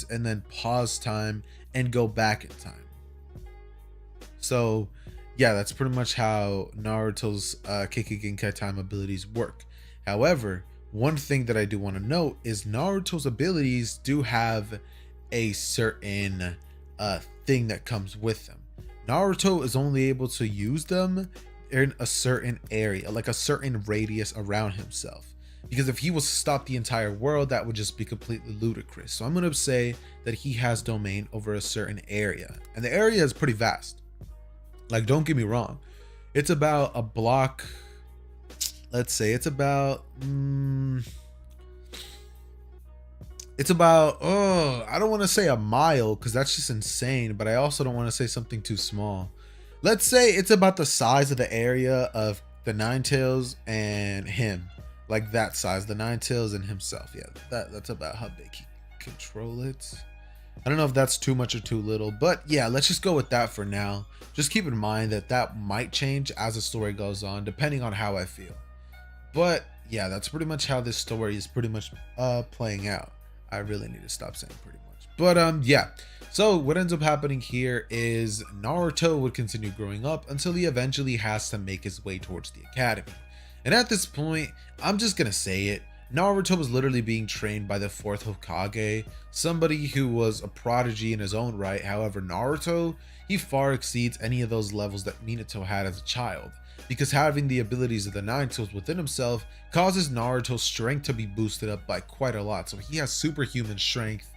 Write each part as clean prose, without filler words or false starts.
abilities and then pause time and go back in time. So yeah, that's pretty much how Naruto's Kekkei Genkai time abilities work. However, one thing that I do want to note is Naruto's abilities do have a certain thing that comes with them. Naruto is only able to use them in a certain area, like a certain radius around himself. Because if he was to stop the entire world, that would just be completely ludicrous. So I'm going to say that he has domain over a certain area. And the area is pretty vast. Like, don't get me wrong. It's about a block. Let's say it's about I don't want to say a mile because that's just insane, but I also don't want to say something too small. Let's say it's about the size of the area of the Nine Tails and him, like that size, the Nine Tails and himself. Yeah, that's about how big he can control it. I don't know if that's too much or too little, but yeah, let's just go with that for now. Just keep in mind that that might change as the story goes on, depending on how I feel. But yeah, that's pretty much how this story is pretty much playing out. I really need to stop saying pretty much. But yeah. So what ends up happening here is Naruto would continue growing up until he eventually has to make his way towards the academy. And at this point, I'm just gonna say it, Naruto was literally being trained by the 4th Hokage, somebody who was a prodigy in his own right. However, Naruto, he far exceeds any of those levels that Minato had as a child, because having the abilities of the Nine Tails within himself causes Naruto's strength to be boosted up by quite a lot. So he has superhuman strength,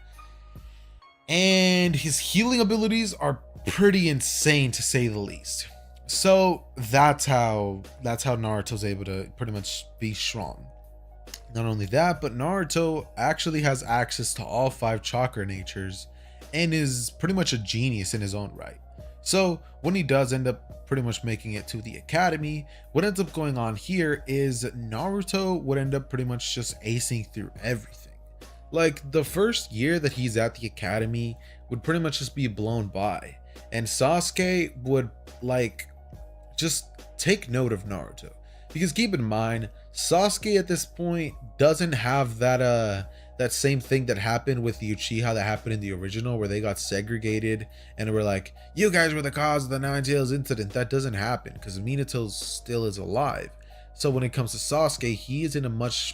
and his healing abilities are pretty insane to say the least. So that's how Naruto's able to pretty much be strong. Not only that, but Naruto actually has access to all 5 chakra natures and is pretty much a genius in his own right. So when he does end up pretty much making it to the academy, what ends up going on here is Naruto would end up pretty much just acing through everything. Like, the first year that he's at the academy would pretty much just be blown by, and Sasuke would like just take note of Naruto, because keep in mind, Sasuke at this point doesn't have that same thing that happened with the Uchiha that happened in the original, where they got segregated and were like, you guys were the cause of the Nine Tails incident. That doesn't happen because Minato still is alive. So when it comes to Sasuke, he's in a much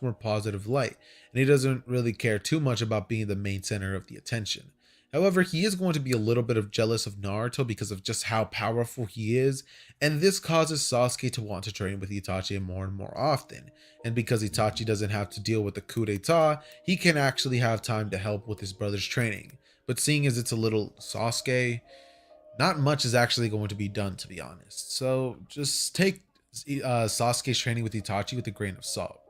more positive light, and he doesn't really care too much about being the main center of the attention. However, he is going to be a little bit of jealous of Naruto because of just how powerful he is, and this causes Sasuke to want to train with Itachi more and more often. And because Itachi doesn't have to deal with the coup d'etat, he can actually have time to help with his brother's training. But seeing as it's a little Sasuke, not much is actually going to be done, to be honest. So just take Sasuke's training with Itachi with a grain of salt.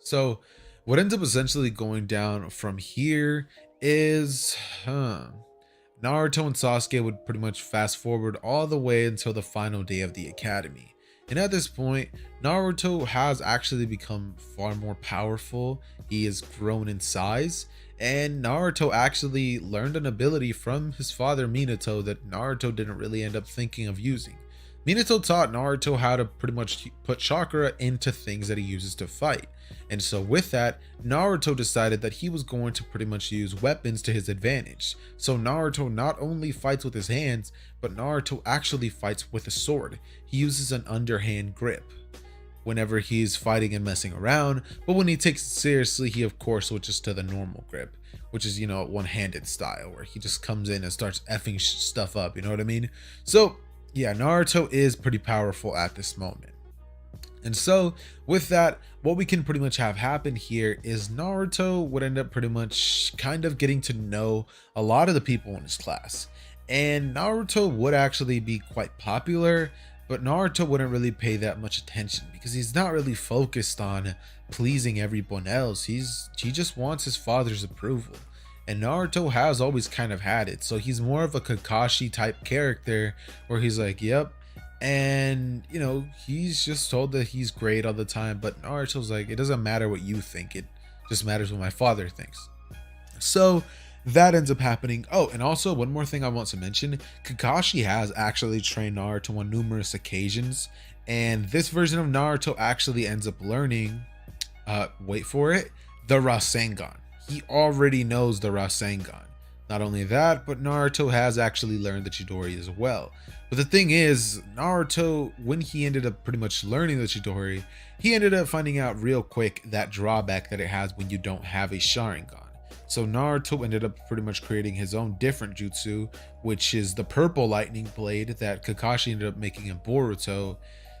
So what ends up essentially going down from here is Naruto and Sasuke would pretty much fast forward all the way until the final day of the academy. And at this point, Naruto has actually become far more powerful. He has grown in size, and Naruto actually learned an ability from his father Minato that Naruto didn't really end up thinking of using. Minato taught Naruto how to pretty much put chakra into things that he uses to fight. And so with that, Naruto decided that he was going to pretty much use weapons to his advantage. So Naruto not only fights with his hands, but Naruto actually fights with a sword. He uses an underhand grip whenever he's fighting and messing around, but when he takes it seriously, he of course switches to the normal grip, which is, one-handed style, where he just comes in and starts effing stuff up, you know what I mean? So yeah, Naruto is pretty powerful at this moment. And so with that, what we can pretty much have happen here is Naruto would end up pretty much kind of getting to know a lot of the people in his class. And Naruto would actually be quite popular, but Naruto wouldn't really pay that much attention because he's not really focused on pleasing everyone else. He just wants his father's approval. And Naruto has always kind of had it. So he's more of a Kakashi type character where he's like, yep. And, he's just told that he's great all the time. But Naruto's like, it doesn't matter what you think. It just matters what my father thinks. So that ends up happening. Oh, and also one more thing I want to mention. Kakashi has actually trained Naruto on numerous occasions. And this version of Naruto actually ends up learning, wait for it, the Rasengan. he already knows the Rasengan. Not only that, but Naruto has actually learned the Chidori as well. But the thing is, Naruto, when he ended up pretty much learning the Chidori, he ended up finding out real quick that drawback that it has when you don't have a Sharingan. So Naruto ended up pretty much creating his own different jutsu, which is the purple lightning blade that Kakashi ended up making in Boruto.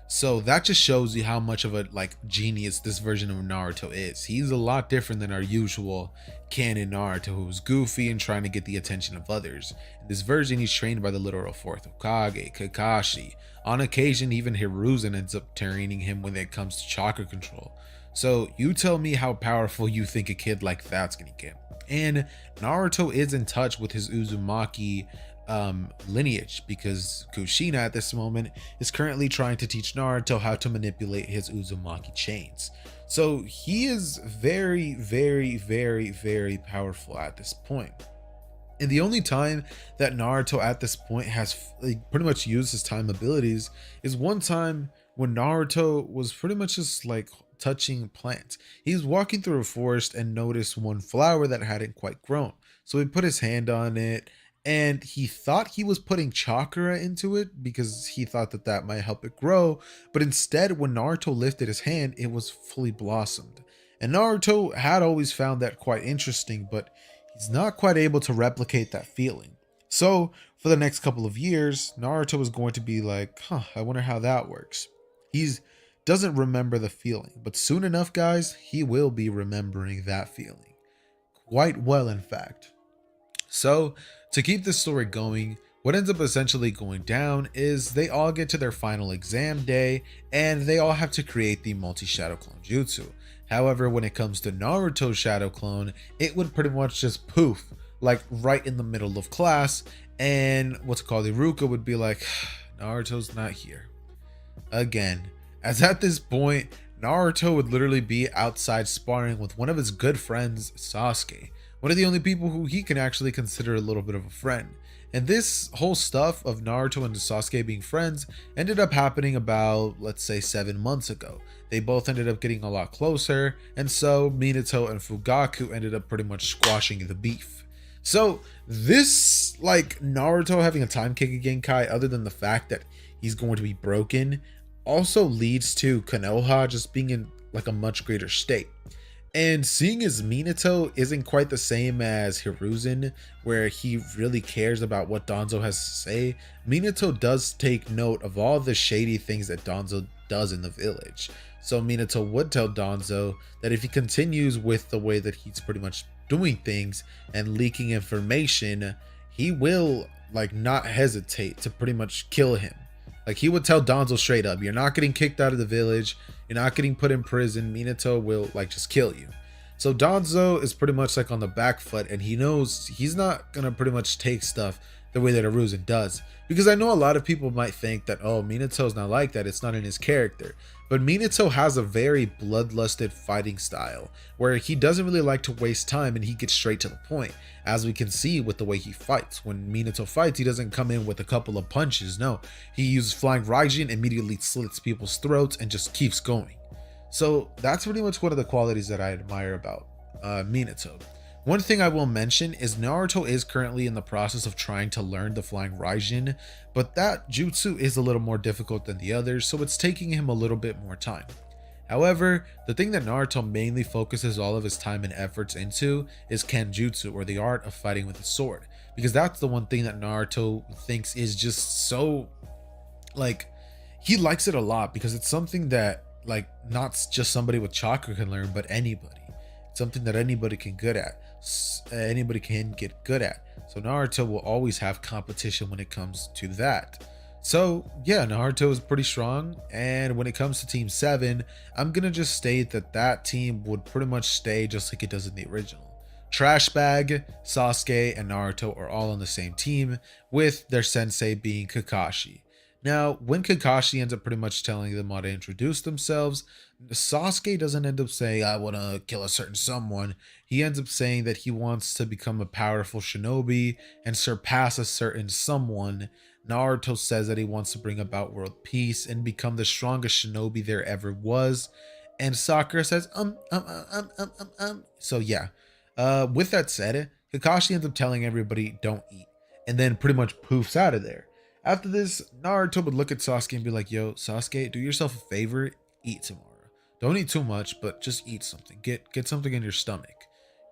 So that just shows you how much of a like genius this version of Naruto is. He's a lot different than our usual canon Naruto, who's goofy and trying to get the attention of others. In this version, he's trained by the literal fourth Hokage, Kakashi. On occasion, even Hiruzen ends up training him when it comes to chakra control. So you tell me how powerful you think a kid like that's gonna get. And Naruto is in touch with his Uzumaki lineage, because Kushina at this moment is currently trying to teach Naruto how to manipulate his Uzumaki chains. So he is very, very, very, very powerful at this point. And the only time that Naruto at this point has like, pretty much used his time abilities is one time when Naruto was pretty much just like touching plants. He was walking through a forest and noticed one flower that hadn't quite grown. So he put his hand on it and he thought he was putting chakra into it because he thought that that might help it grow. But instead, when Naruto lifted his hand, it was fully blossomed. And Naruto had always found that quite interesting, but he's not quite able to replicate that feeling. So for the next couple of years, Naruto is going to be like, I wonder how that works. He's doesn't remember the feeling, but soon enough, guys, he will be remembering that feeling. Quite well, in fact. So to keep this story going, what ends up essentially going down is they all get to their final exam day and they all have to create the multi-shadow clone jutsu. However, when it comes to Naruto's shadow clone, it would pretty much just poof, like right in the middle of class, and what's it called, Iruka would be like, Naruto's not here. Again, as at this point, Naruto would literally be outside sparring with one of his good friends, Sasuke, one of the only people who he can actually consider a little bit of a friend. And this whole stuff of Naruto and Sasuke being friends ended up happening about, let's say, 7 months ago. They both ended up getting a lot closer, and so Minato and Fugaku ended up pretty much squashing the beef. So this, like, Naruto having a time kick again, Kai, other than the fact that he's going to be broken, also leads to Konoha just being in like a much greater state. And seeing as Minato isn't quite the same as Hiruzen, where he really cares about what Danzo has to say, Minato does take note of all the shady things that Danzo does in the village. So Minato would tell Danzo that if he continues with the way that he's pretty much doing things and leaking information, he will like not hesitate to pretty much kill him. Like he would tell Danzo straight up, you're not getting kicked out of the village, you're not getting put in prison, Minato will like just kill you. So Danzo is pretty much like on the back foot, and he knows he's not gonna pretty much take stuff the way that Hiruzen does. Because I know a lot of people might think that, oh, Minato's not like that, it's not in his character. But Minato has a very bloodlusted fighting style, where he doesn't really like to waste time and he gets straight to the point. As we can see with the way he fights. When Minato fights, he doesn't come in with a couple of punches, no. He uses flying Raijin, immediately slits people's throats, and just keeps going. So that's pretty much one of the qualities that I admire about Minato. One thing I will mention is Naruto is currently in the process of trying to learn the flying Raijin, but that jutsu is a little more difficult than the others, so it's taking him a little bit more time. However, the thing that Naruto mainly focuses all of his time and efforts into is Kenjutsu, or the art of fighting with a sword, because that's the one thing that Naruto thinks is just so, like, he likes it a lot because it's something that, like, not just somebody with chakra can learn, but anybody. It's something that anybody can good at. Anybody can get good at. So Naruto will always have competition when it comes to that. So yeah, Naruto is pretty strong, and when it comes to Team 7, I'm gonna just state that that team would pretty much stay just like it does in the original. Trash Bag, Sasuke, and Naruto are all on the same team, with their sensei being Kakashi. Now, when Kakashi ends up pretty much telling them how to introduce themselves, Sasuke doesn't end up saying, I want to kill a certain someone. He ends up saying that he wants to become a powerful shinobi and surpass a certain someone. Naruto says that he wants to bring about world peace and become the strongest shinobi there ever was. And Sakura says, So yeah, With that said, Kakashi ends up telling everybody don't eat, and then pretty much poofs out of there. After this, Naruto would look at Sasuke and be like, yo, Sasuke, do yourself a favor, eat tomorrow. Don't eat too much, but just eat something. Get something in your stomach.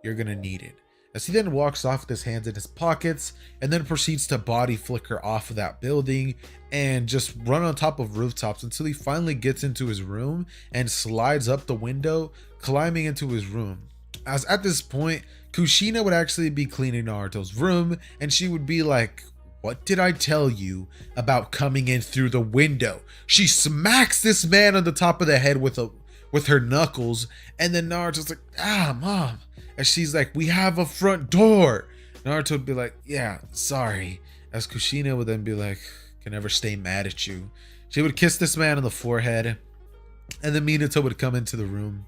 You're gonna need it. As he then walks off with his hands in his pockets and then proceeds to body flicker off of that building and just run on top of rooftops until he finally gets into his room and slides up the window, climbing into his room. As at this point, Kushina would actually be cleaning Naruto's room and she would be like, what did I tell you about coming in through the window? She smacks this man on the top of the head with her knuckles, and then Naruto's like, mom. And she's like, we have a front door. Naruto would be like, yeah, sorry. As Kushina would then be like, can never stay mad at you. She would kiss this man on the forehead, and then Minato would come into the room,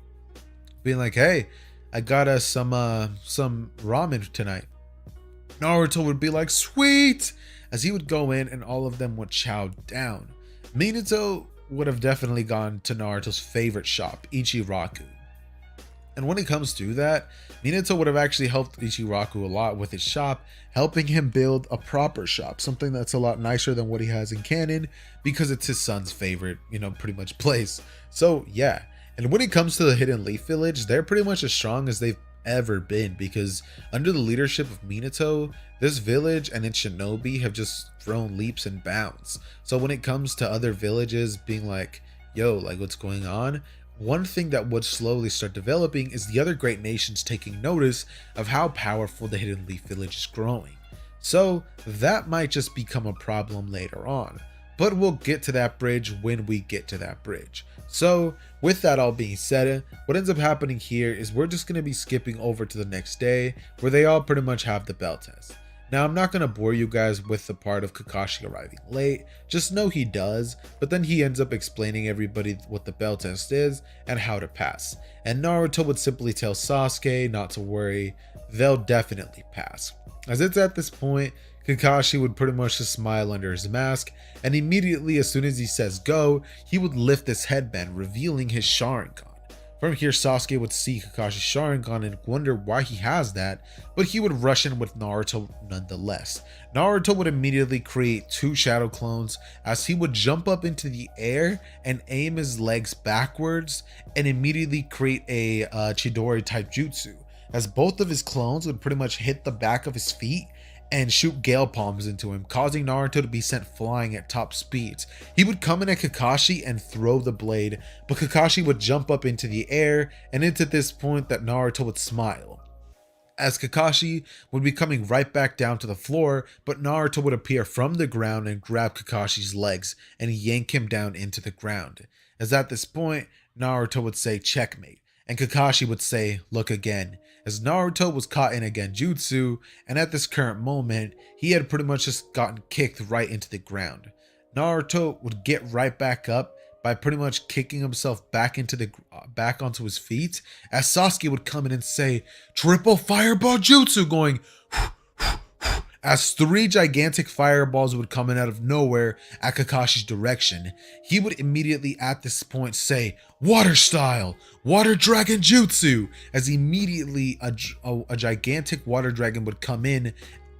being like, hey, I got us some ramen tonight. Naruto would be like, sweet, as he would go in and all of them would chow down. Minato would have definitely gone to Naruto's favorite shop, Ichiraku. And when it comes to that, Minato would have actually helped Ichiraku a lot with his shop, helping him build a proper shop, something that's a lot nicer than what he has in canon, because it's his son's favorite, pretty much place. So yeah, and when it comes to the Hidden Leaf Village, they're pretty much as strong as they've ever been, because under the leadership of Minato, this village and its shinobi have just thrown leaps and bounds. So when it comes to other villages being like, yo, like what's going on, one thing that would slowly start developing is the other great nations taking notice of how powerful the Hidden Leaf Village is growing. So that might just become a problem later on, but we'll get to that bridge when we get to that bridge. So with that all being said, what ends up happening here is we're just going to be skipping over to the next day where they all pretty much have the bell test. Now, I'm not going to bore you guys with the part of Kakashi arriving late, just know he does, but then he ends up explaining everybody what the bell test is and how to pass. And Naruto would simply tell Sasuke not to worry, they'll definitely pass. As it's at this point, Kakashi would pretty much just smile under his mask, and immediately as soon as he says go, he would lift this headband, revealing his Sharingan. From here, Sasuke would see Kakashi's Sharingan and wonder why he has that, but he would rush in with Naruto nonetheless. Naruto would immediately create two shadow clones as he would jump up into the air and aim his legs backwards and immediately create a Chidori type jutsu, as both of his clones would pretty much hit the back of his feet and shoot gale palms into him, causing Naruto to be sent flying at top speeds. He would come in at Kakashi and throw the blade, but Kakashi would jump up into the air, and it's at this point that Naruto would smile, as Kakashi would be coming right back down to the floor, but Naruto would appear from the ground and grab Kakashi's legs and yank him down into the ground. As at this point, Naruto would say checkmate, and Kakashi would say look again, as Naruto was caught in a genjutsu, and at this current moment, he had pretty much just gotten kicked right into the ground. Naruto would get right back up by pretty much kicking himself back onto his feet, as Sasuke would come in and say, triple fireball jutsu, going as three gigantic fireballs would come in out of nowhere at Kakashi's direction. He would immediately at this point say, water style, water dragon jutsu, as immediately a gigantic water dragon would come in,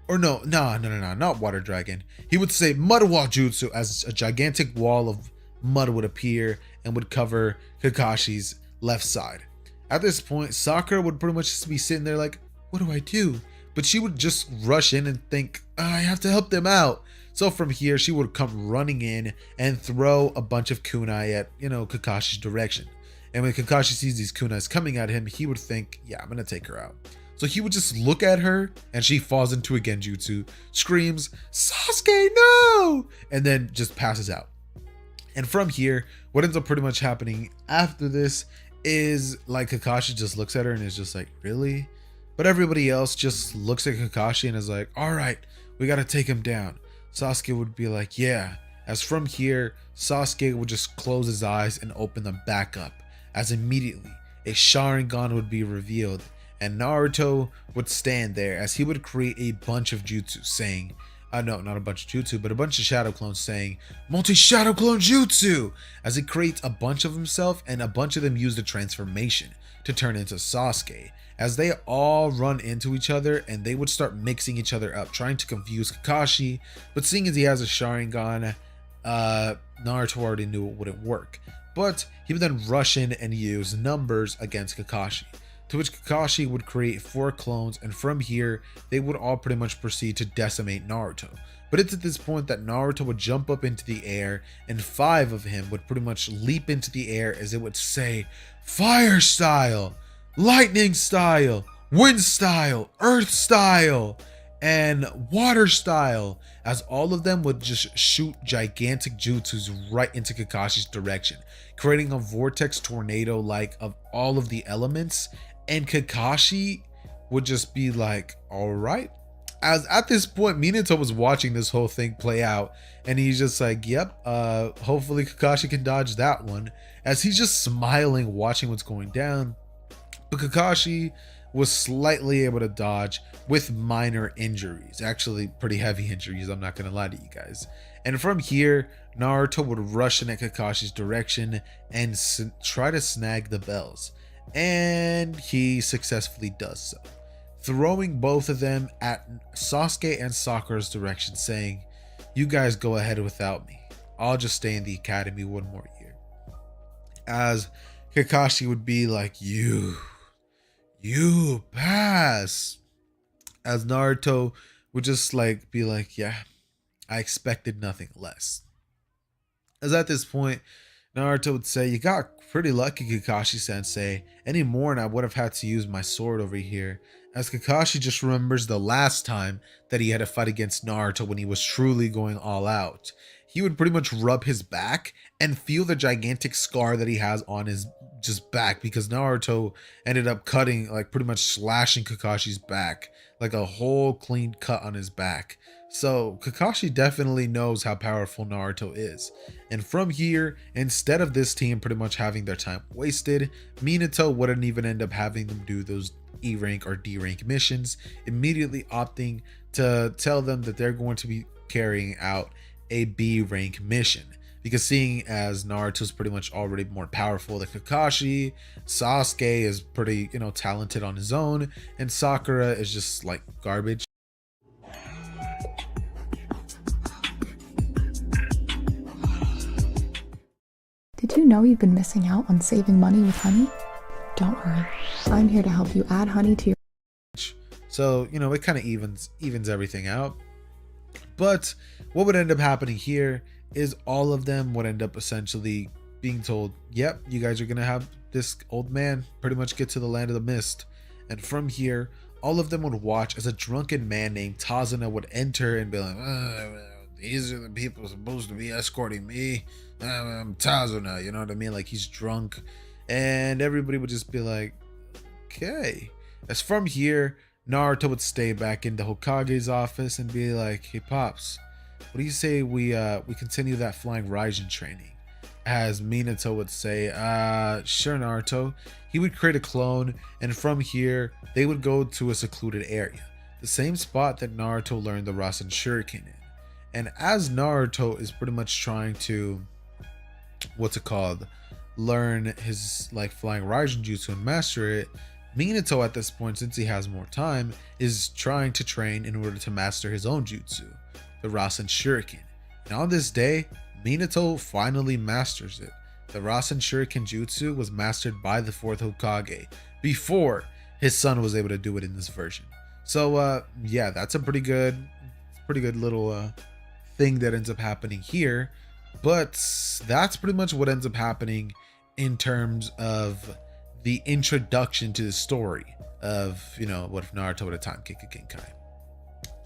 or no, not water dragon. He would say mud wall jutsu, as a gigantic wall of mud would appear and would cover Kakashi's left side. At this point, Sakura would pretty much just be sitting there like, what do I do? But she would just rush in and think, I have to help them out. So from here, she would come running in and throw a bunch of kunai at, Kakashi's direction. And when Kakashi sees these kunais coming at him, he would think, yeah, I'm going to take her out. So he would just look at her and she falls into a genjutsu, screams, Sasuke, no! And then just passes out. And from here, what ends up pretty much happening after this is like Kakashi just looks at her and is just like, really? But everybody else just looks at Kakashi and is like, all right, we got to take him down. Sasuke would be like, yeah. As from here, Sasuke would just close his eyes and open them back up, as immediately a Sharingan would be revealed, and Naruto would stand there as he would create a bunch of jutsu saying, no, not a bunch of jutsu, but a bunch of shadow clones saying, multi-shadow clone jutsu, as he creates a bunch of himself, and a bunch of them use the transformation. to turn into Sasuke, as they all run into each other and they would start mixing each other up, trying to confuse Kakashi. But seeing as he has a Sharingan, Naruto already knew it wouldn't work. But he would then rush in and use numbers against Kakashi, to which Kakashi would create 4 clones, and from here, they would all pretty much proceed to decimate Naruto. But it's at this point that Naruto would jump up into the air, and 5 of him would pretty much leap into the air as it would say, Fire Style, Lightning Style, Wind Style, Earth Style, and Water Style, as all of them would just shoot gigantic jutsus right into Kakashi's direction, creating a vortex tornado like of all of the elements. And Kakashi would just be like, all right. As at this point, Minato was watching this whole thing play out, and he's just like, yep, hopefully Kakashi can dodge that one, as he's just smiling watching what's going down. But Kakashi was slightly able to dodge with minor injuries, actually pretty heavy injuries, I'm not gonna lie to you guys. And from here, Naruto would rush in at Kakashi's direction and try to snag the bells, and he successfully does so, throwing both of them at Sasuke and Sakura's direction, saying, you guys go ahead without me, I'll just stay in the academy one more year. As Kakashi would be like, you pass, as Naruto would just like be like, yeah, I expected nothing less. As at this point, Naruto would say, you got pretty lucky, Kakashi sensei. Any more and I would have had to use my sword over here. As Kakashi just remembers the last time that he had to fight against Naruto when he was truly going all out. He would pretty much rub his back and feel the gigantic scar that he has on his just back, because Naruto ended up cutting, like pretty much slashing Kakashi's back, like a whole clean cut on his back. So Kakashi definitely knows how powerful Naruto is. And from here, instead of this team pretty much having their time wasted, Minato wouldn't even end up having them do those E rank or D rank missions, immediately opting to tell them that they're going to be carrying out a B rank mission, because seeing as Naruto's pretty much already more powerful than Kakashi, Sasuke is pretty, talented on his own, and Sakura is just like garbage. Did you know you've been missing out on saving money with honey? Don't worry, I'm here to help you add honey to your... So, it kind of evens everything out. But what would end up happening here is all of them would end up essentially being told, yep, you guys are going to have this old man pretty much get to the land of the mist. And from here, all of them would watch as a drunken man named Tazuna would enter and be like, these are the people supposed to be escorting me. I'm Tazuna, you know what I mean? Like, he's drunk. And everybody would just be like, okay. As from here, Naruto would stay back in the Hokage's office and be like, hey Pops, what do you say we continue that flying Raijin training? As Minato would say, sure Naruto. He would create a clone, and from here they would go to a secluded area, the same spot that Naruto learned the Rasen Shuriken in. And as Naruto is pretty much trying to, learn his flying Raijin jutsu and master it, Minato at this point, since he has more time, is trying to train in order to master his own jutsu, the Rasen Shuriken. And on this day, Minato finally masters it. The Rasen Shuriken jutsu was mastered by the 4th Hokage before his son was able to do it in this version. So yeah, that's a pretty good little thing that ends up happening here. But that's pretty much what ends up happening in terms of the introduction to the story of, what if Naruto would have time kick a Genkai.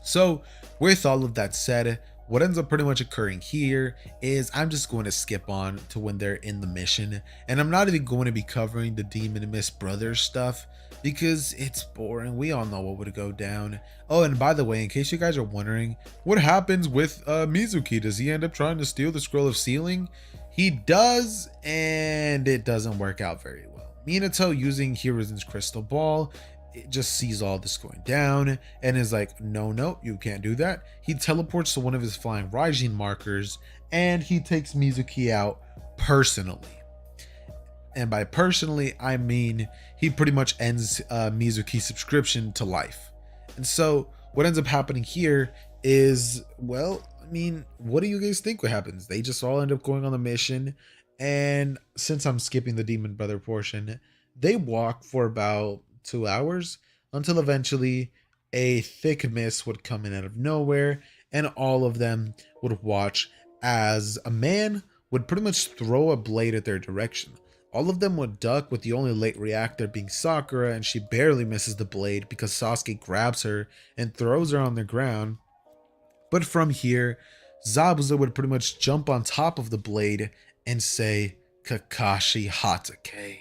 So with all of that said, what ends up pretty much occurring here is I'm just going to skip on to when they're in the mission, and I'm not even going to be covering the Demon Mist Brothers stuff because it's boring. We all know what would go down. Oh, and by the way, in case you guys are wondering, what happens with Mizuki? Does he end up trying to steal the Scroll of Sealing? He does, and it doesn't work out very well. Minato, using Hiruzen's crystal ball, it just sees all this going down and is like, no, you can't do that. He teleports to one of his flying Raijin markers and he takes Mizuki out personally. And by personally, I mean he pretty much ends Mizuki's subscription to life. And so what ends up happening here is, well, I mean, what do you guys think what happens? They just all end up going on the mission. And since I'm skipping the Demon Brother portion, they walk for about 2 hours until eventually a thick mist would come in out of nowhere, and all of them would watch as a man would pretty much throw a blade at their direction. All of them would duck, with the only late reactor being Sakura, and she barely misses the blade because Sasuke grabs her and throws her on the ground. But from here, Zabuza would pretty much jump on top of the blade and say, "Kakashi Hatake."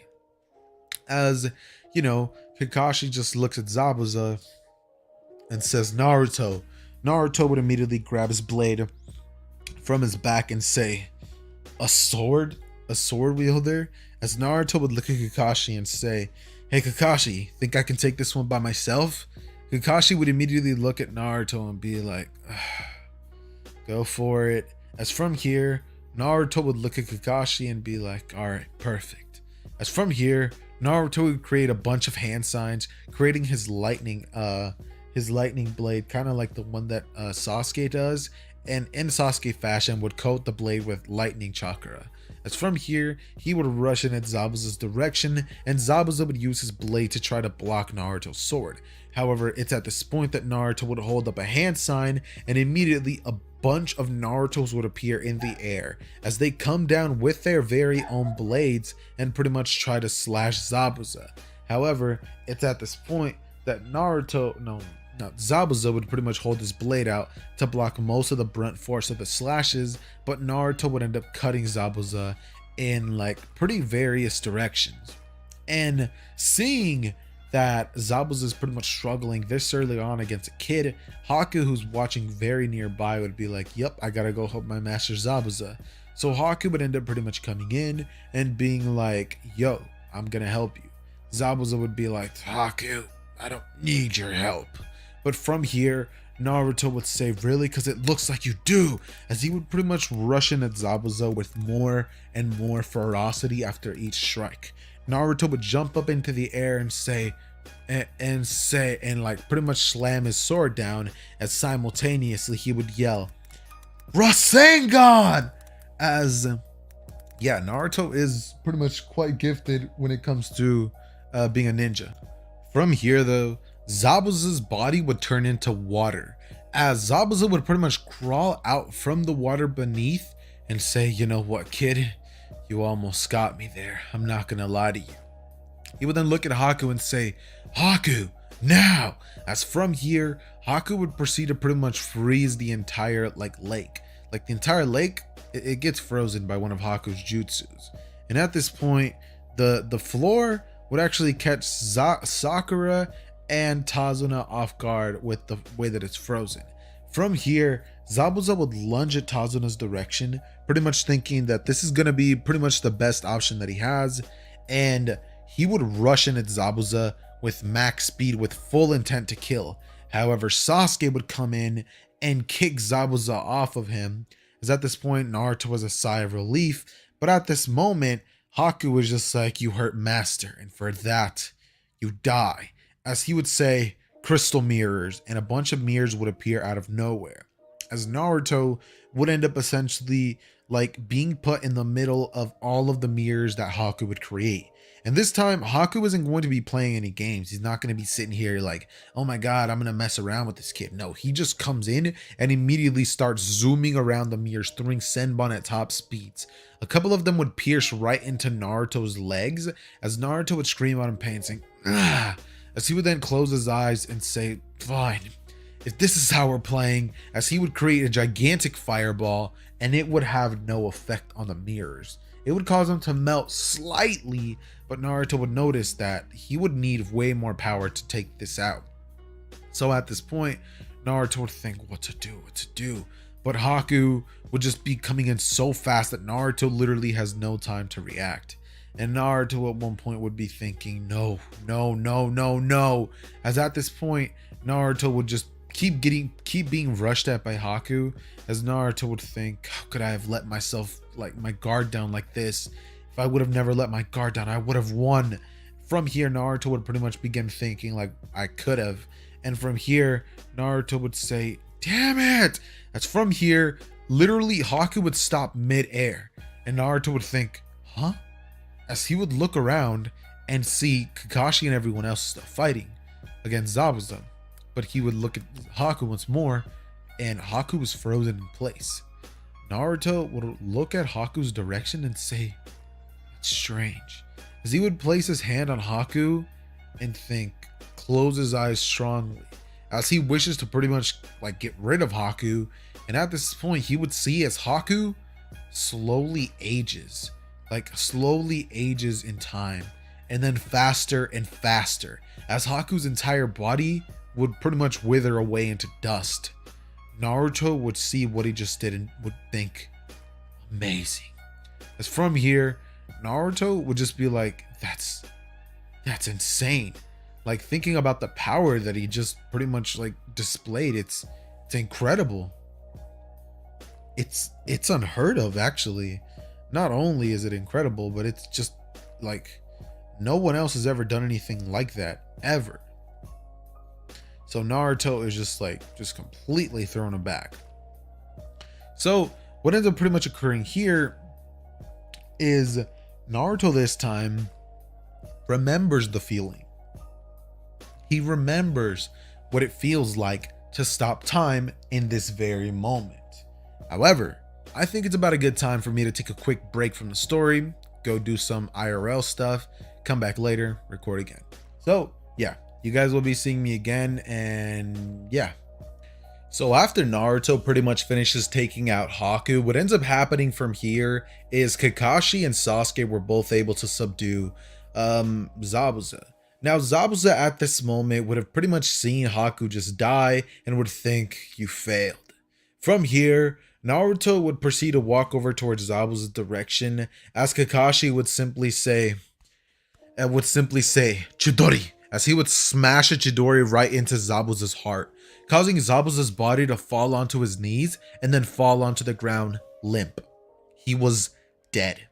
As, you know, Kakashi just looks at Zabuza and says, "Naruto." Naruto would immediately grab his blade from his back and say, "A sword? A sword wielder?" As Naruto would look at Kakashi and say, "Hey Kakashi, think I can take this one by myself?" Kakashi would immediately look at Naruto and be like, "Go for it." As from here, Naruto would look at Kakashi and be like, "Alright, perfect." As from here, Naruto would create a bunch of hand signs, creating his lightning blade, kind of like the one that Sasuke does, and in Sasuke fashion would coat the blade with lightning chakra. As from here, he would rush in at Zabuza's direction, and Zabuza would use his blade to try to block Naruto's sword. However, it's at this point that Naruto would hold up a hand sign, and immediately a bunch of Narutos would appear in the air as they come down with their very own blades and pretty much try to slash Zabuza. However, it's at this point that Zabuza would pretty much hold his blade out to block most of the brunt force of the slashes, but Naruto would end up cutting Zabuza in like pretty various directions. And seeing that Zabuza is pretty much struggling this early on against a kid, Haku, who's watching very nearby, would be like, "Yep, I gotta go help my master Zabuza." So Haku would end up pretty much coming in and being like, "Yo, I'm gonna help you." Zabuza would be like, "Haku, I don't need your help." But from here, Naruto would say, "Really? Because it looks like you do," as he would pretty much rush in at Zabuza with more and more ferocity after each strike. Naruto would jump up into the air and like pretty much slam his sword down, as simultaneously he would yell, "Rasengan!" As Naruto is pretty much quite gifted when it comes to being a ninja. From here though, Zabuza's body would turn into water, as Zabuza would pretty much crawl out from the water beneath and say, "You know what, kid? You almost got me there. I'm not gonna lie to you." He would then look at Haku and say, "Haku, now!" As from here, Haku would proceed to pretty much freeze the entire lake. Like the entire lake, it gets frozen by one of Haku's jutsus. And at this point, the floor would actually catch Sakura and Tazuna off guard with the way that it's frozen. From here, Zabuza would lunge at Tazuna's direction, pretty much thinking that this is going to be pretty much the best option that he has, and he would rush in at Zabuza with max speed with full intent to kill. However, Sasuke would come in and kick Zabuza off of him, as at this point Naruto was a sigh of relief, but at this moment Haku was just like, "You hurt master, and for that you die," as he would say, "Crystal mirrors," and a bunch of mirrors would appear out of nowhere, as Naruto would end up essentially like being put in the middle of all of the mirrors that Haku would create. And this time, Haku isn't going to be playing any games. He's not going to be sitting here like, "Oh my god, I'm going to mess around with this kid." No, he just comes in and immediately starts zooming around the mirrors, throwing Senbon at top speeds. A couple of them would pierce right into Naruto's legs, as Naruto would scream out in pain, saying, "Ah!" As he would then close his eyes and say, "Fine, if this is how we're playing," as he would create a gigantic fireball, and it would have no effect on the mirrors. It would cause them to melt slightly, but Naruto would notice that he would need way more power to take this out. So at this point, Naruto would think what to do. But Haku would just be coming in so fast that Naruto literally has no time to react. And Naruto at one point would be thinking, no. As at this point, Naruto would just keep being rushed at by Haku, as Naruto would think, "How could I have let myself like my guard down like this? If I would have never let my guard down, I would have won. From here, Naruto would pretty much begin thinking like I could have. And from here, Naruto would say, damn it. That's from here. Literally, Haku would stop mid-air. And Naruto would think, huh? As he would look around and see Kakashi and everyone else still fighting against Zabuza. But he would look at Haku once more, and Haku was frozen in place. Naruto would look at Haku's direction and say, it's strange. As he would place his hand on Haku and think, close his eyes strongly, as he wishes to pretty much like get rid of Haku. And at this point, he would see as Haku slowly ages in time, and then faster and faster, as Haku's entire body would pretty much wither away into dust. Naruto would see what he just did and would think, amazing. As from here, Naruto would just be like, that's insane. Like, thinking about the power that he just pretty much like displayed, it's incredible. It's unheard of, actually. Not only is it incredible, but it's just like no one else has ever done anything like that ever. So Naruto is just completely thrown aback. So what ends up pretty much occurring here is Naruto this time remembers the feeling. He remembers what it feels like to stop time in this very moment. However, I think it's about a good time for me to take a quick break from the story, go do some IRL stuff, come back later, record again. So yeah, you guys will be seeing me again, and yeah. So after Naruto pretty much finishes taking out Haku, what ends up happening from here is Kakashi and Sasuke were both able to subdue Zabuza. Now Zabuza at this moment would have pretty much seen Haku just die and would think, you failed. From here, Naruto would proceed to walk over towards Zabuza's direction, as Kakashi would simply say, Chidori, as he would smash a Chidori right into Zabuza's heart, causing Zabuza's body to fall onto his knees and then fall onto the ground limp. He was dead.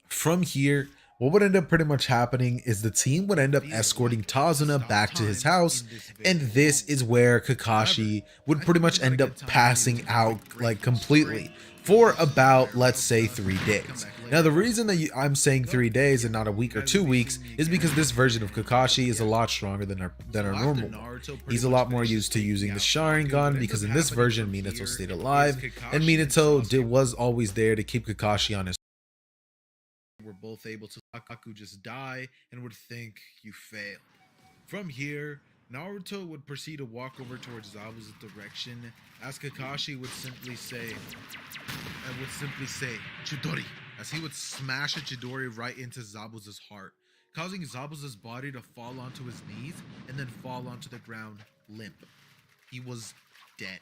From here, what would end up pretty much happening is the team would end up escorting Tazuna back to his house, and this is where Kakashi would pretty much end up passing out like completely for about, let's say, 3 days. Now the reason that I'm saying 3 days and not a week or 2 weeks is because this version of Kakashi is a lot stronger than our normal one. He's a lot more used to using the Sharingan, because in this version Minato stayed alive, and Minato was always there to keep Kakashi on his. Were both able to Haku just die and would think, you failed. From here, Naruto would proceed to walk over towards Zabuza's direction, as Kakashi would simply say Chidori, as he would smash a Chidori right into Zabuza's heart, causing Zabuza's body to fall onto his knees and then fall onto the ground limp. He was dead.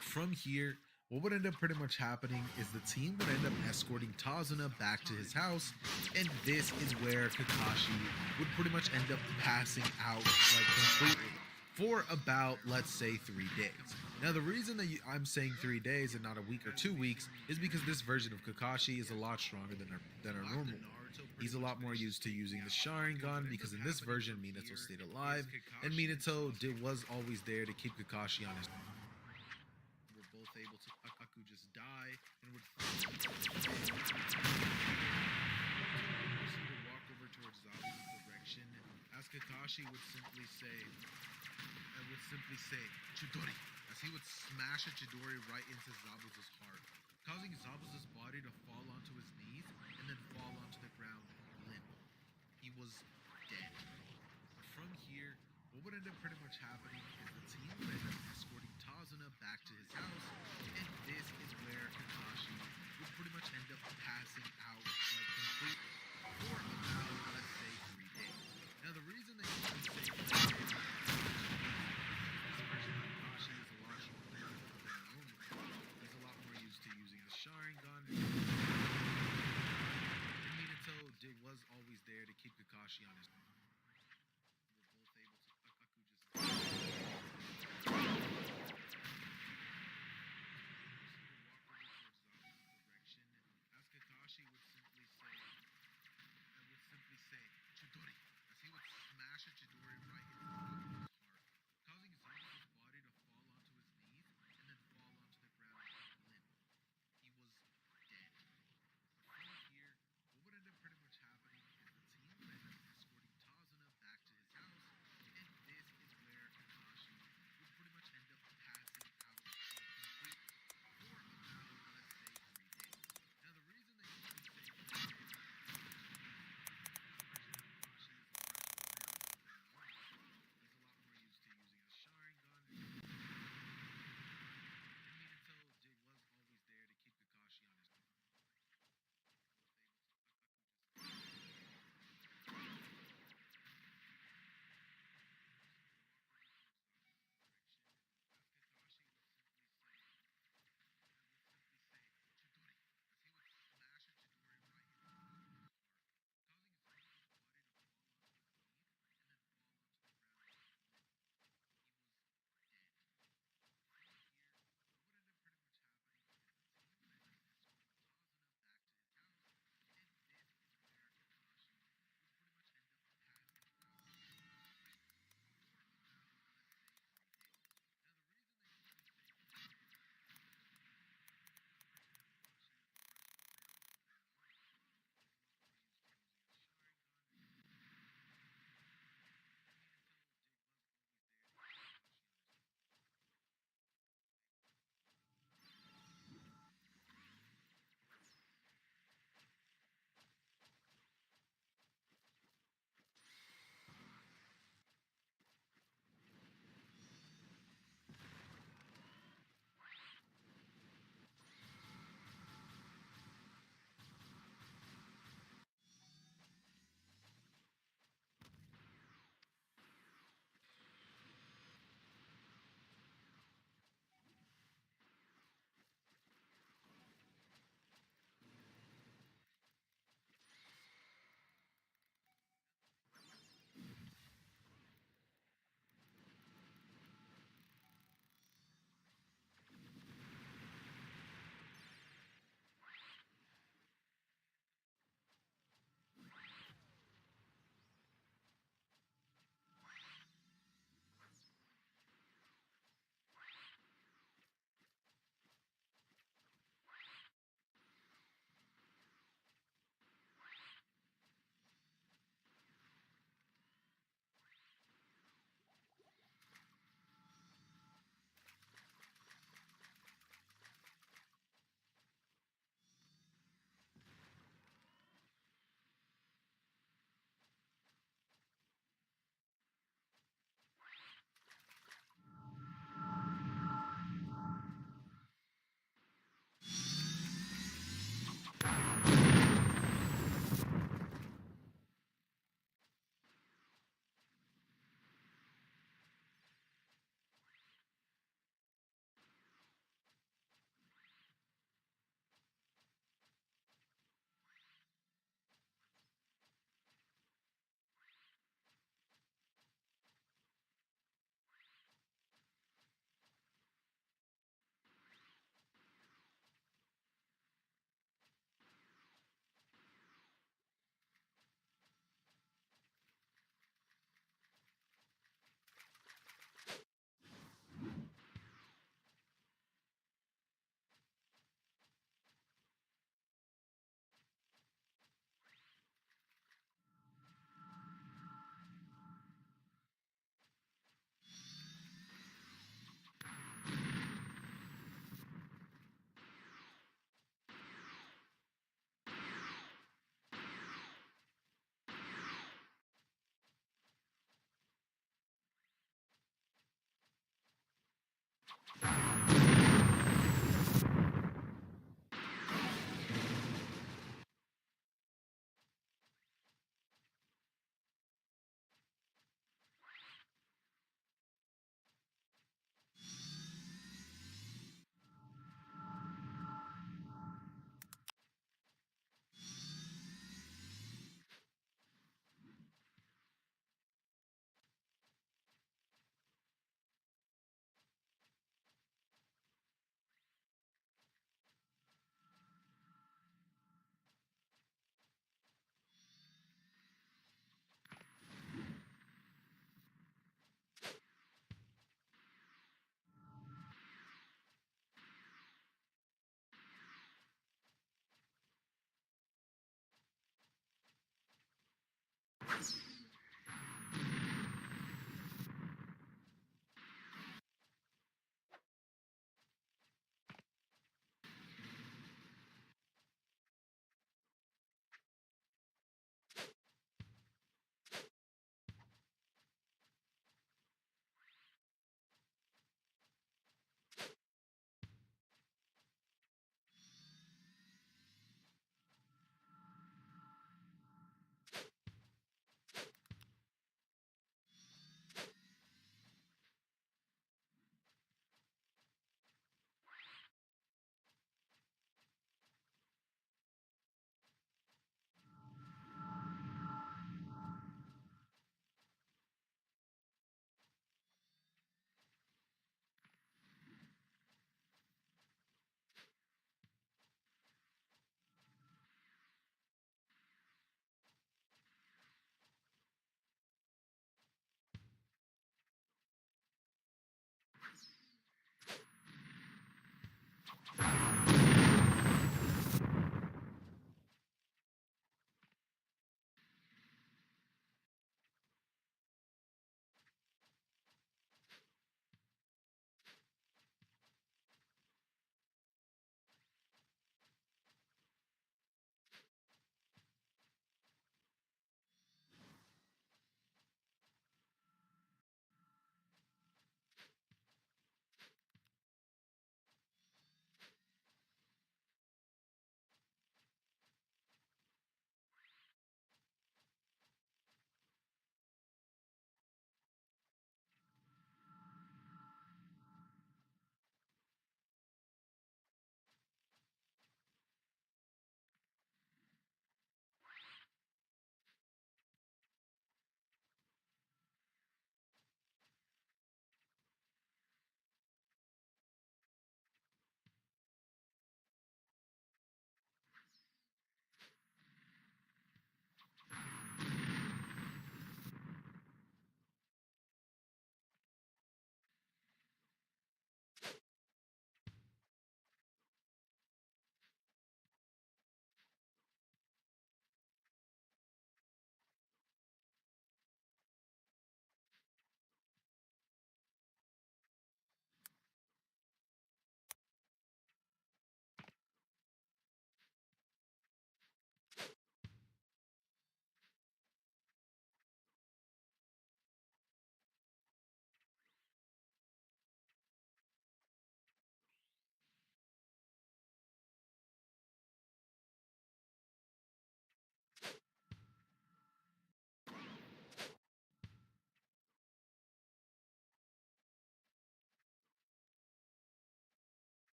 From here, what would end up pretty much happening is the team would end up escorting Tazuna back to his house, and this is where Kakashi would pretty much end up passing out like completely for about, let's say, 3 days. Now the reason that I'm saying 3 days and not a week or 2 weeks is because this version of Kakashi is a lot stronger than our normal one. He's a lot more used to using the Sharingan, because in this version Minato stayed alive, and Minato was always there to keep Kakashi on his. Were both able to Haku just die and would walk over towards Zabuza's direction, as Kakashi would simply say Chidori, as he would smash a Chidori right into Zabuza's heart, causing Zabuza's body to fall onto his knees and then fall onto the ground limp. He was dead. From here, what would end up pretty much happening is the team would end up escorting Tazuna back to his house, and this is where Kakashi would pretty much end up passing out like completely for about, let's say, 3 days. Now the reason that you can say this version of Kakashi is a lot stronger than our normal one. He's a lot more used to using the Sharingan, and Minato was always there to keep Kakashi on his. As Kakashi would simply say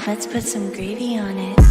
Let's put some gravy on it.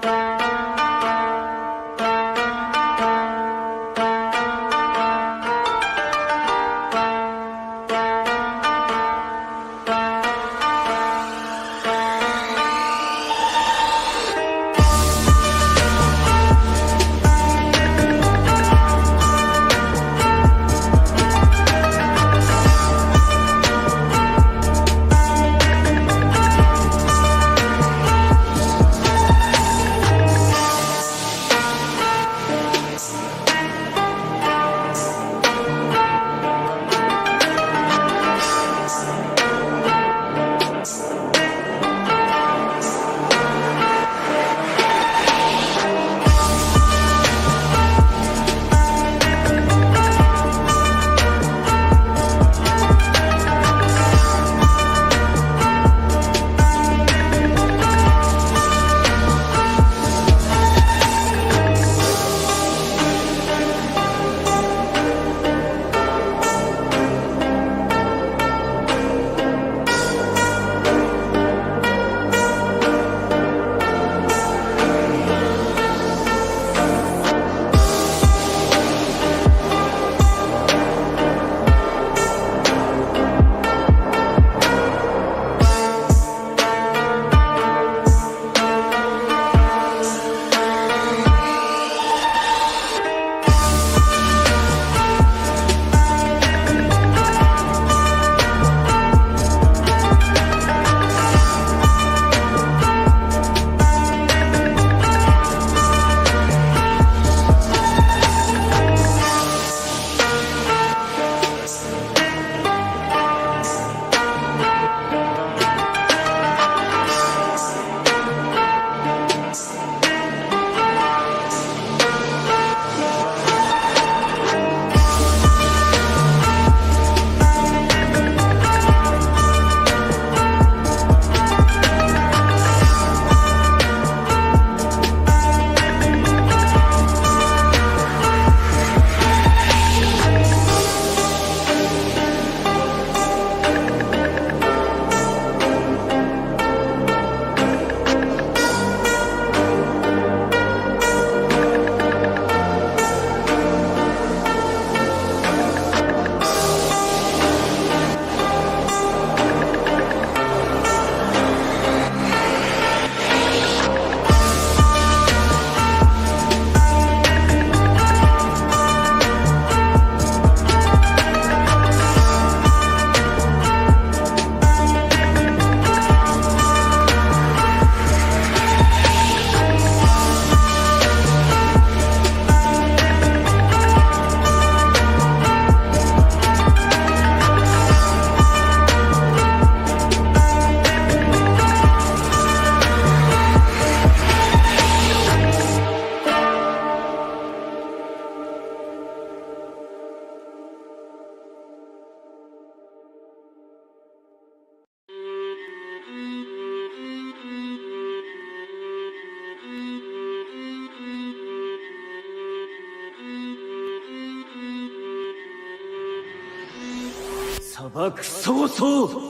砂漠早々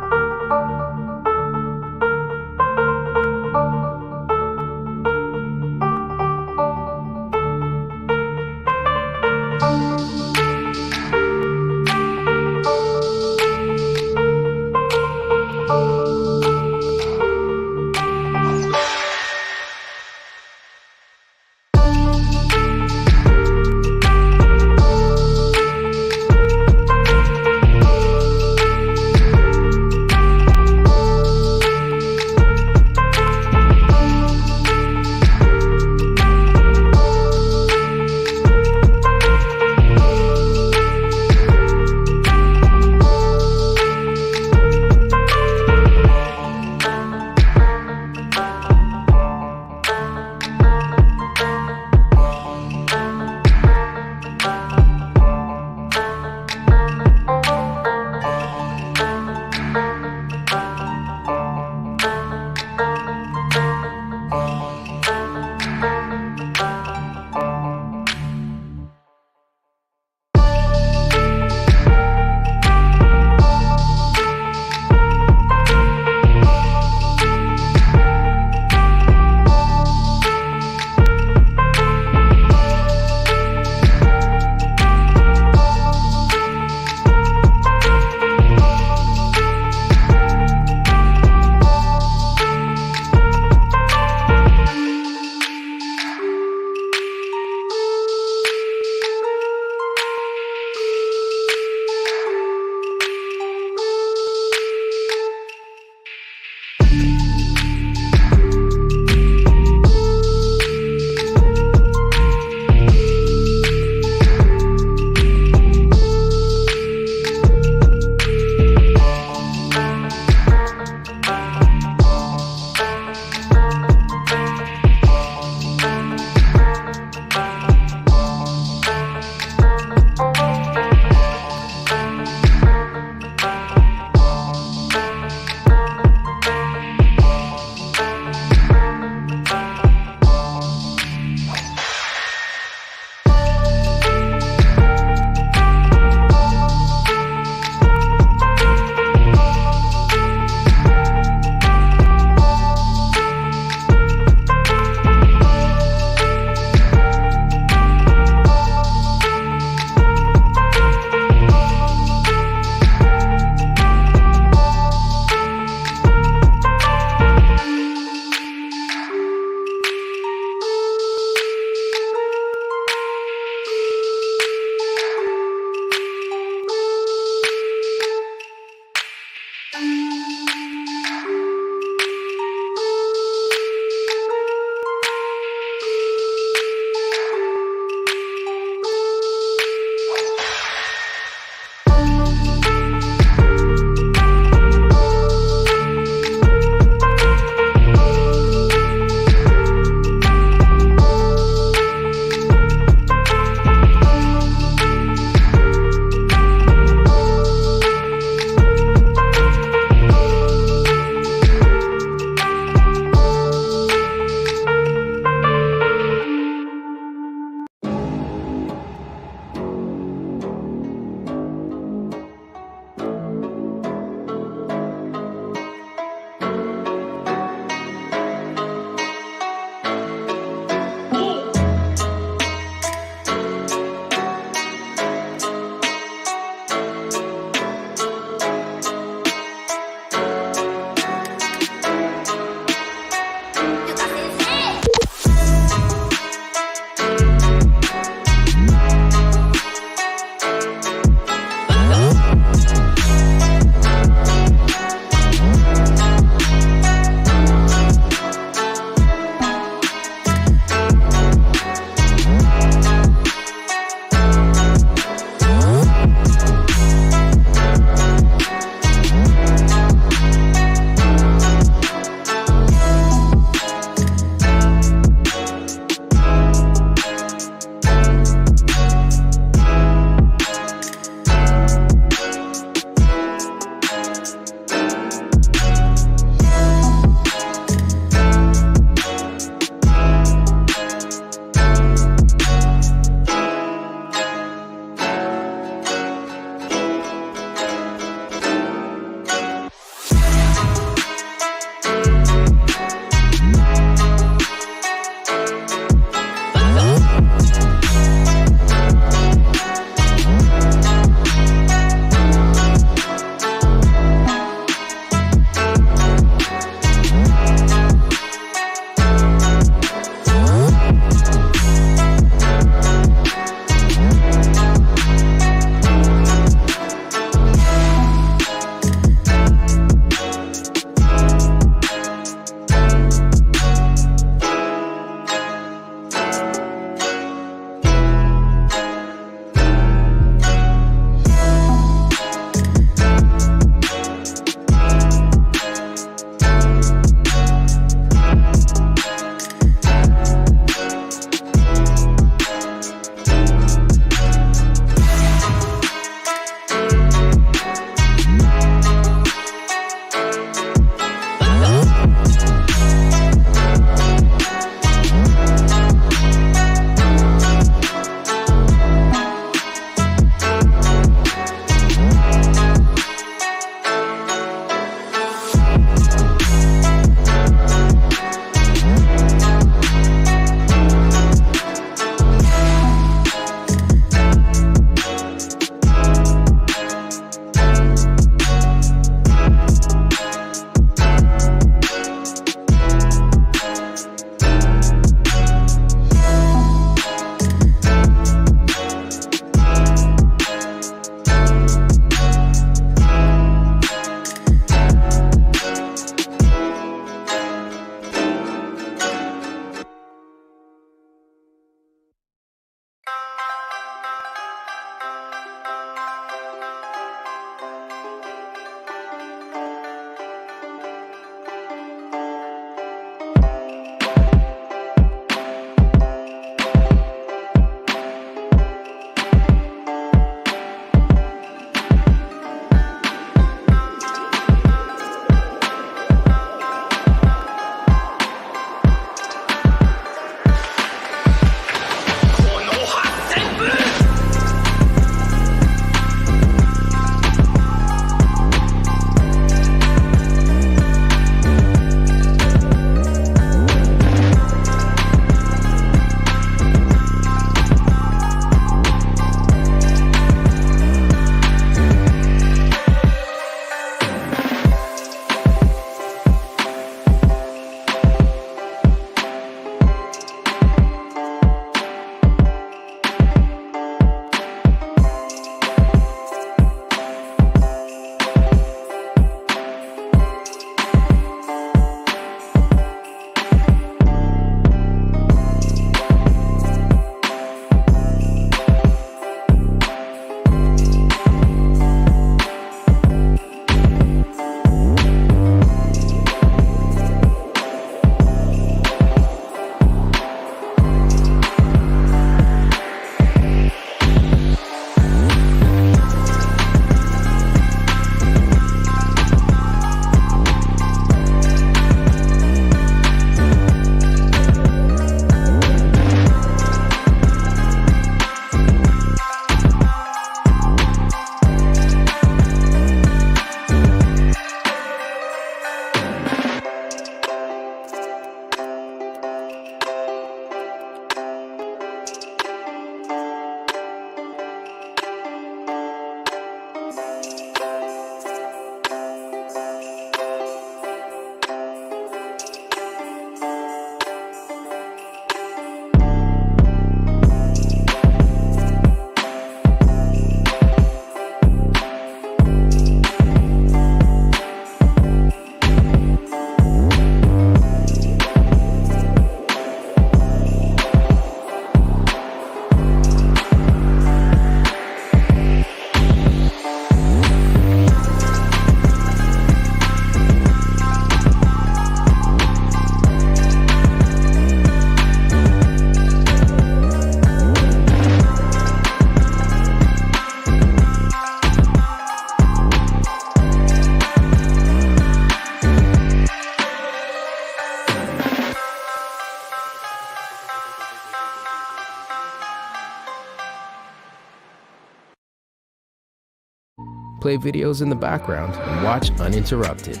play videos in the background, and watch uninterrupted.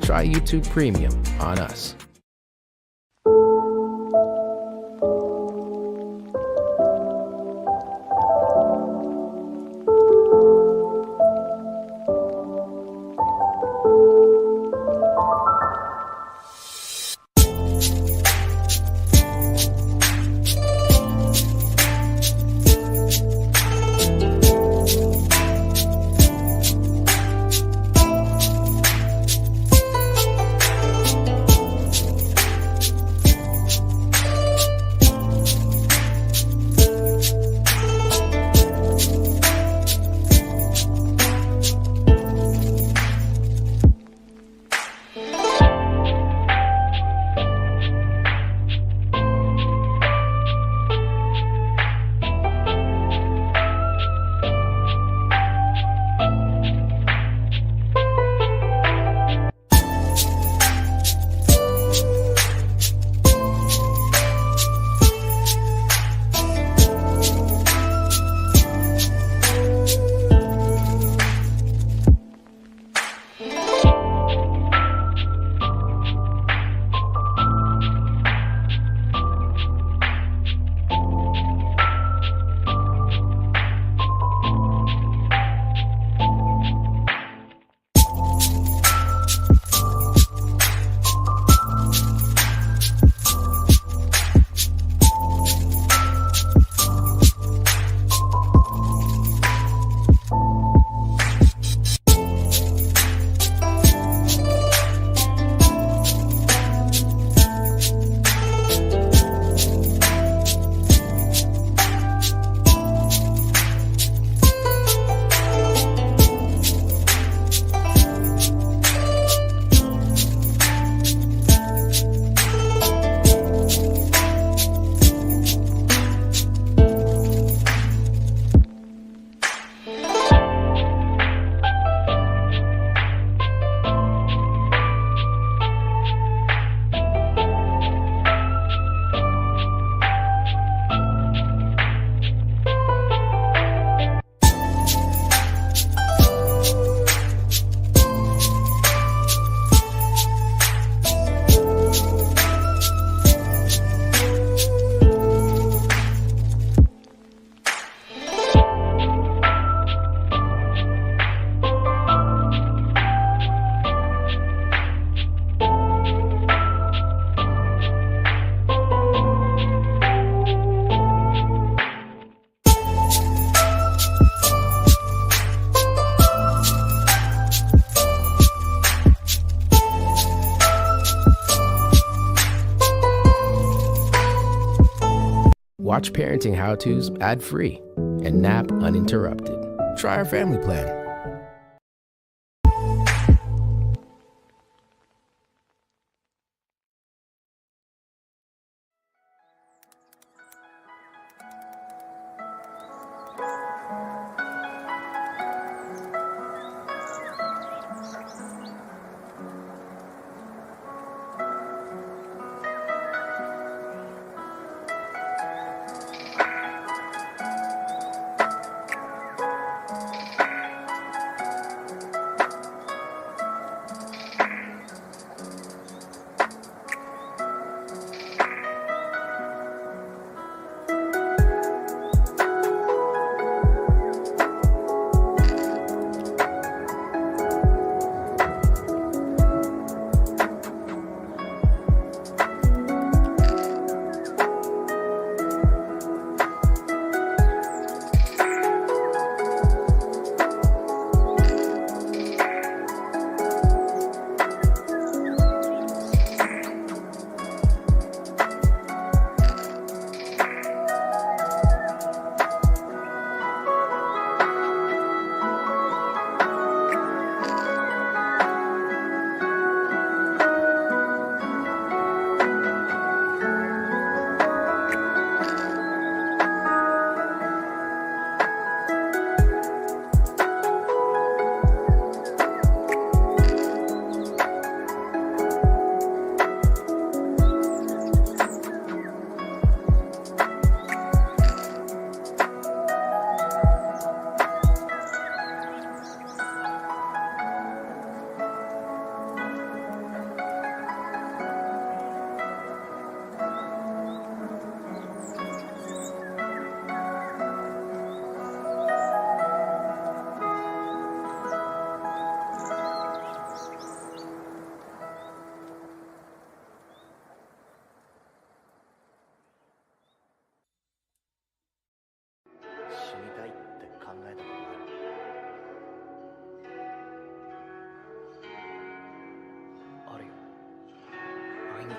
Try YouTube Premium on us. Watch parenting how-tos ad-free and nap uninterrupted. Try our family plan.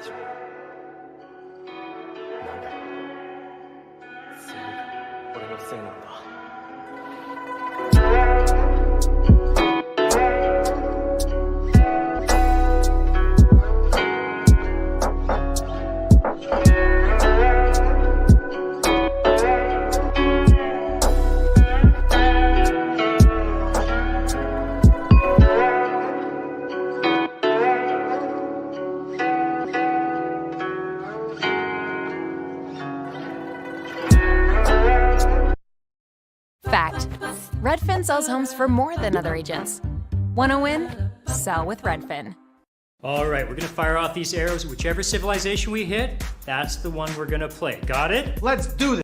ちゃう。なんだ。全部俺のせいなんだ。Fact. Redfin sells homes for more than other agents. Wanna win? Sell with Redfin. All right, we're gonna fire off these arrows. Whichever civilization we hit, that's the one we're gonna play. Got it? Let's do this.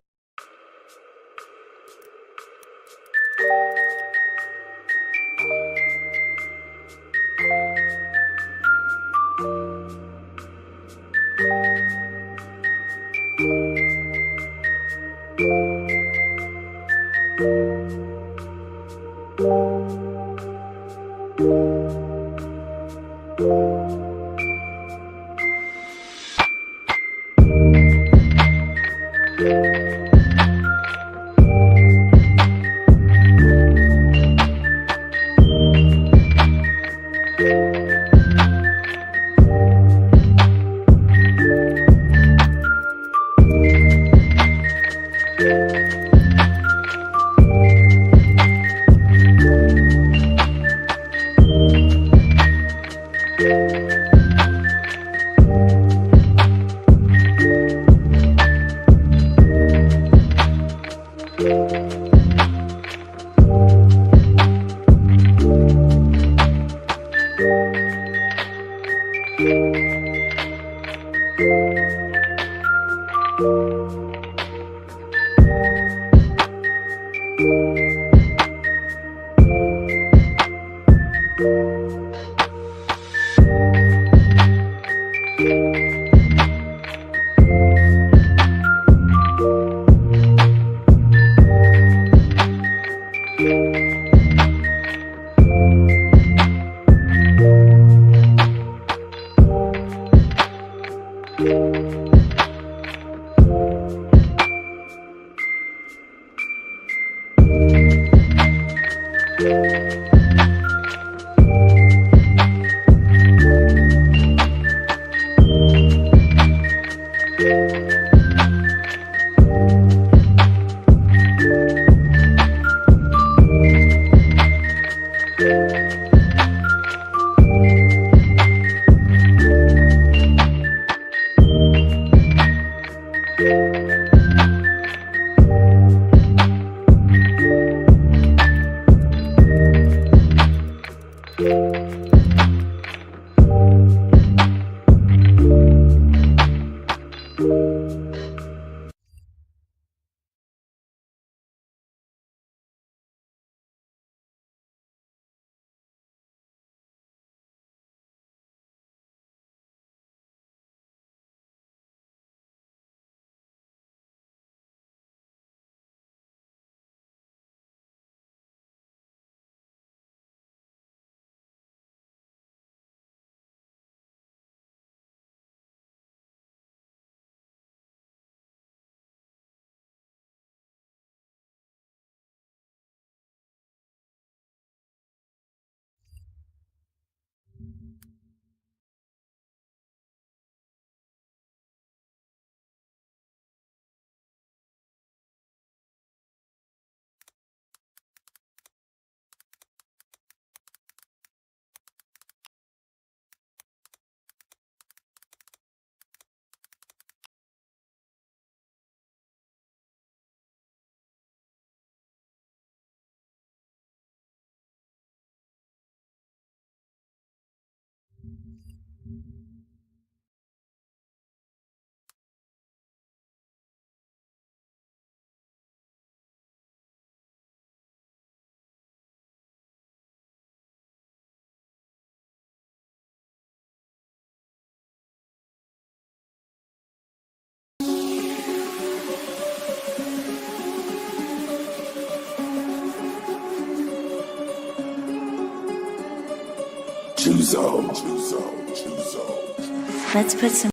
Let's put some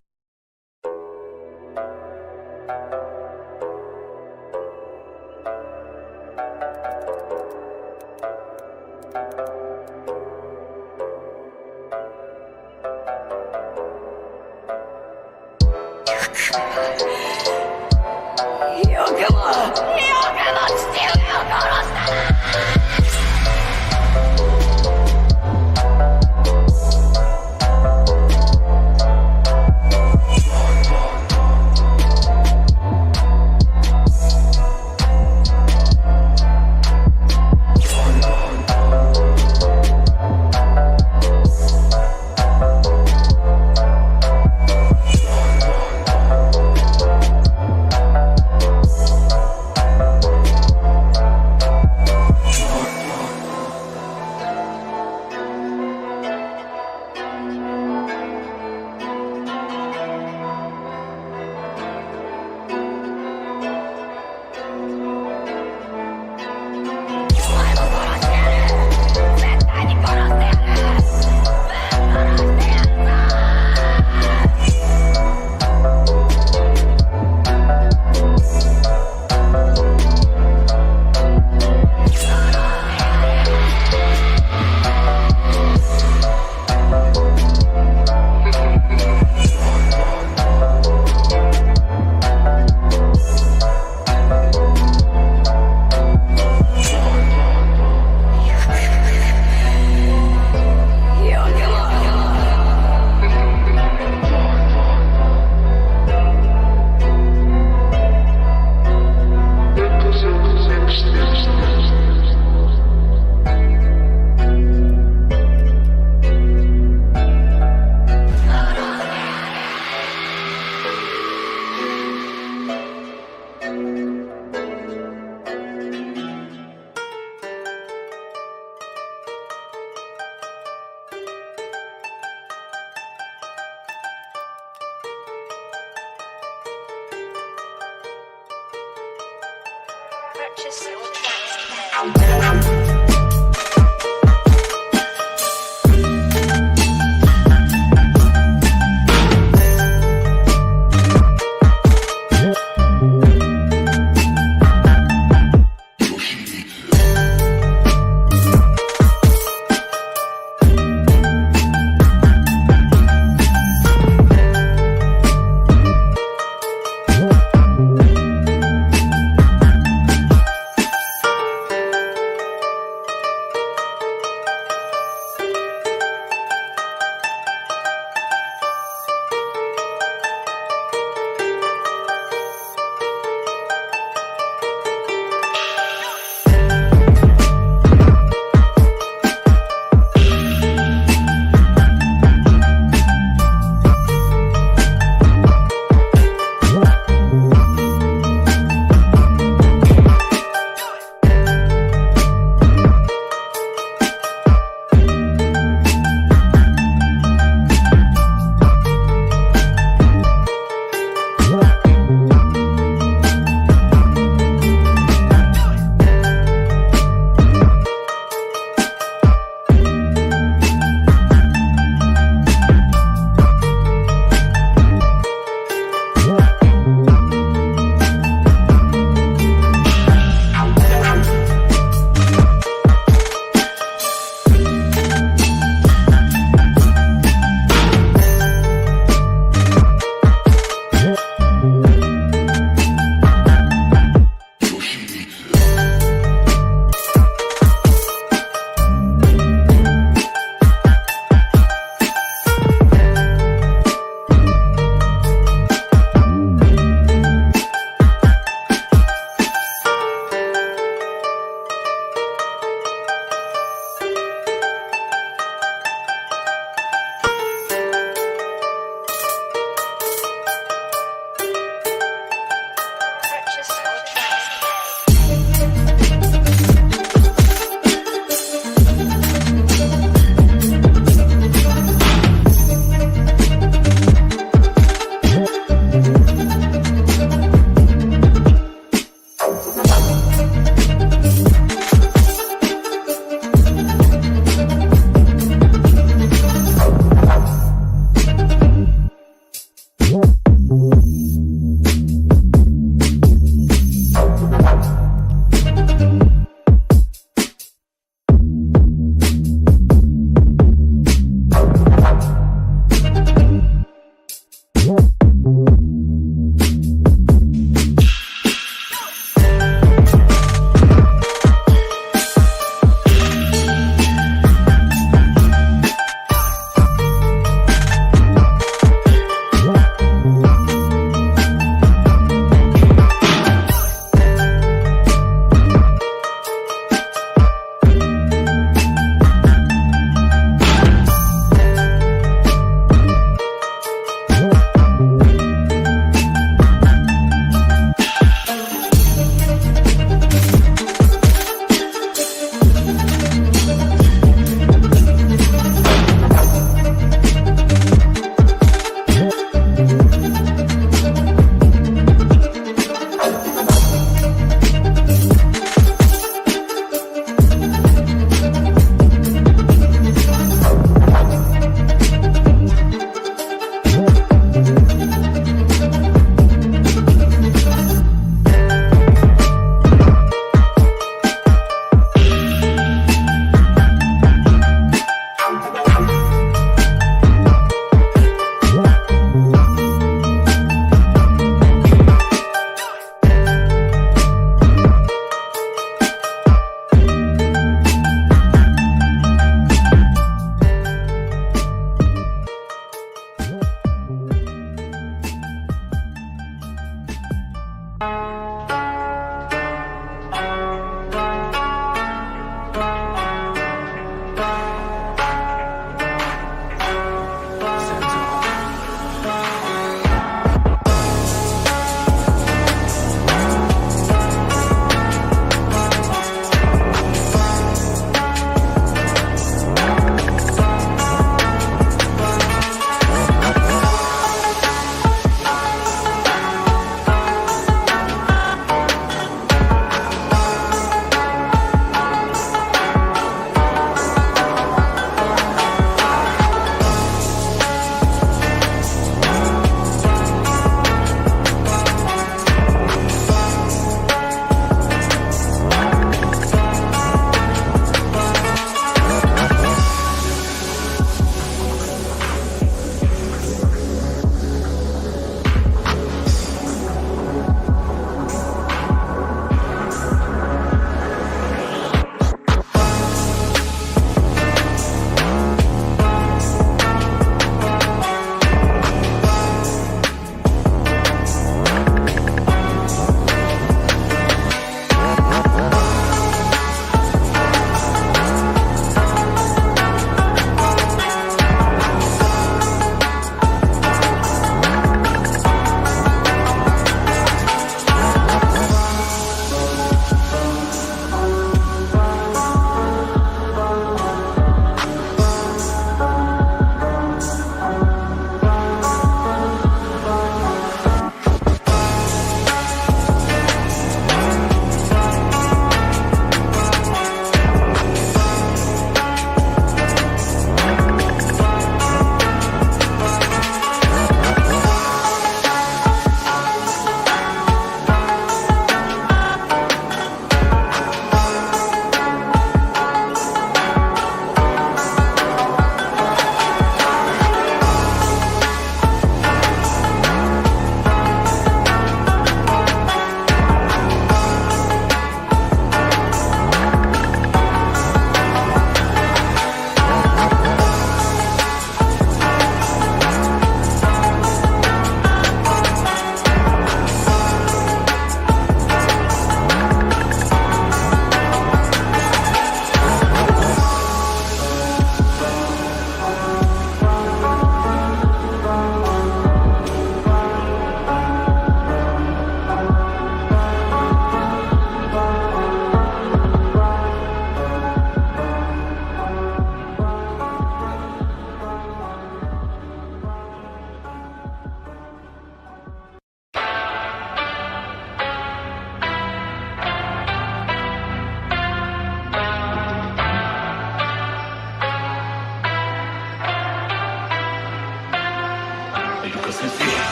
Purchase your tracks today.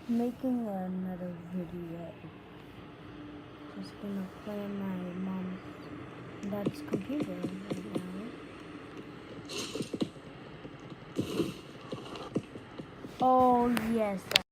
Making another video. Just gonna play on my mom's dad's computer right now. Oh yes.